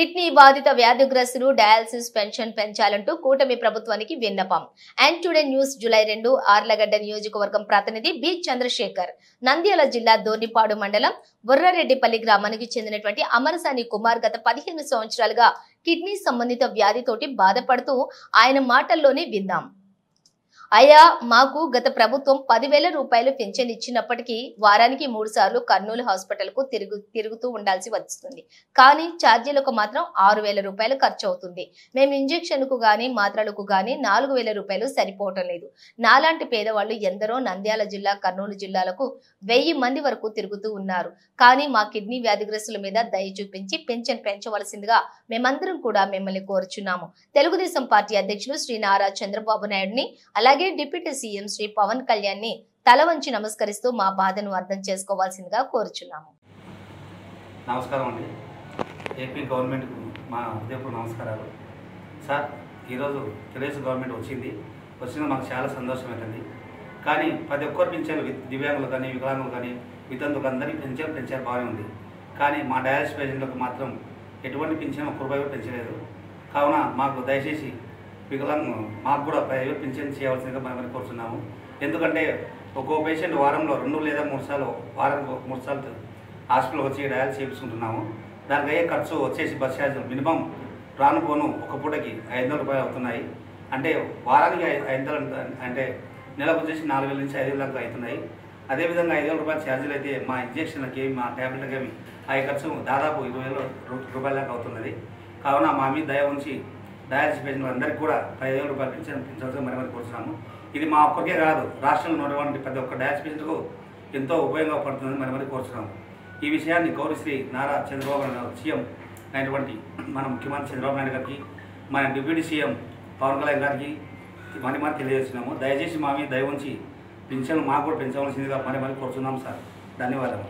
Kidney బాధిత వ్యాధిగ్రస్తులు dialysis pension పెంచాలంటూ కూటమి ప్రభుత్వానికి విన్నపం. And today news July 2 Allagadda నియోజకవర్గం ప్రతినిధి బి చంద్రశేఖర్. నంద్యాల జిల్లా దోర్నిపాడు మండలం బుర్రారెడ్డిపల్లి గ్రామానికి చెందినటువంటి అమరసాని కుమార్ గత 15 సంవత్సరాలుగా కిడ్నీ సంబంధిత వ్యాధితోటి బాధపడుతూ ఆయన మాటల్లోనే విందాం. అయ్యా, మాకు గత ప్రభుత్వం 10,000 రూపాయలు పింఛన్ ఇచ్చినప్పటికీ వారానికి 3 సార్లు కర్నూలు హాస్పిటల్ కు తిరుగుతూ ఉండాల్సి వస్తుంది. కానీ ఛార్జీలకు మాత్రం 6,000 రూపాయలు ఖర్చు అవుతుంది. మేము ఇంజెక్షన్ కు గానీ మాత్రలకు గానీ 4,000 రూపాయలు సరిపోవటం లేదు. నాలాంటి పేదవాళ్లు ఎందరో నంద్యాల జిల్లా, కర్నూలు జిల్లాలకు 1000 మంది వరకు తిరుగుతూ ఉన్నారు. కానీ మా కిడ్నీ వ్యాధిగ్రస్తుల మీద దయ చూపించి పింఛన్ పెంచవలసిందిగా మేమందరం కూడా మిమ్మల్ని కోరుచున్నాము. తెలుగుదేశం పార్టీ అధ్యక్షులు శ్రీ నారా చంద్రబాబు నాయుడుని, అలాగే డిప్యూటీ సీఎం శ్రీ పవన్ కళ్యాణ్ ని తల వంచి నమస్కరిస్తూ మా బాధను అర్థం చేసుకోవాల్సిందిగా కోరుచున్నాము. నమస్కారం అండి. ఏపీ గవర్నమెంట్ మా హృదయపూర్వక నమస్కారాలు. సార్, ఈరోజు తెలుగుదేశం గవర్నమెంట్ వచ్చింది మాకు చాలా సంతోషమైంది. కానీ ప్రతి ఒక్కరు పెంచారు, దివ్యాంగులు కానీ, వికలాంగులు కానీ, వితంతులకు అందరికీ పెంచారు బాగానే ఉంది. కానీ మా డయాలసిస్ పేషెంట్లకు మాత్రం ఎటువంటి పింఛన్ 1 రూపాయి కూడా పెంచలేదు. కావున మాకు దయచేసి మాకు కూడా 10,000 పింఛన్ చేయవలసిందిగా మనం కోరుతున్నాము. ఎందుకంటే ఒక్కో పేషెంట్ వారంలో 2 లేదా 3 సార్లు, వారానికి 3 సార్లు హాస్పిటల్కి వచ్చి డయాలసిస్ చేయించుకుంటున్నాము. దానికి అయ్యే ఖర్చు వచ్చేసి బస్ ఛార్జీలు మినిమం రాను పోను ఒక పూటకి 500 రూపాయలు అవుతున్నాయి. అంటే వారానికి 500, అంటే నెలకు వచ్చేసి 4,000 నుంచి 5,000 దాకా అవుతున్నాయి. అదేవిధంగా 5,000 రూపాయల ఛార్జీలు అయితే మా ఇంజక్షన్లకి, మా ట్యాబ్లెట్లకి అయ్యే ఖర్చు దాదాపు 20,000 రూపాయల దాకా అవుతున్నది. కావున మా మీద దయ ఉంచి డయాలసిస్ పేషెంట్లు అందరికీ కూడా 10,000 రూపాయలు పెంచాల్సి మరి కోరుతున్నాము. ఇది మా ఒక్కరికే కాదు, రాష్ట్రంలో ఉన్నటువంటి ప్రతి ఒక్క డయాలసిస్ పేషెంట్కు ఎంతో ఉపయోగపడుతుందని మరి కోరుతున్నాము. ఈ విషయాన్ని గౌరవశ్రీ నారా చంద్రబాబు నాయుడు సీఎం అయినటువంటి మన ముఖ్యమంత్రి చంద్రబాబు నాయుడు గారికి, మన డిప్యూటీ సీఎం పవన్ కళ్యాణ్ గారికి మరి తెలియజేస్తున్నాము. దయచేసి మా మీద దయ ఉంచి పింఛన్లు మాకు కూడా పెంచవలసిందిగా మరి కోరుతున్నాము సార్. ధన్యవాదాలు.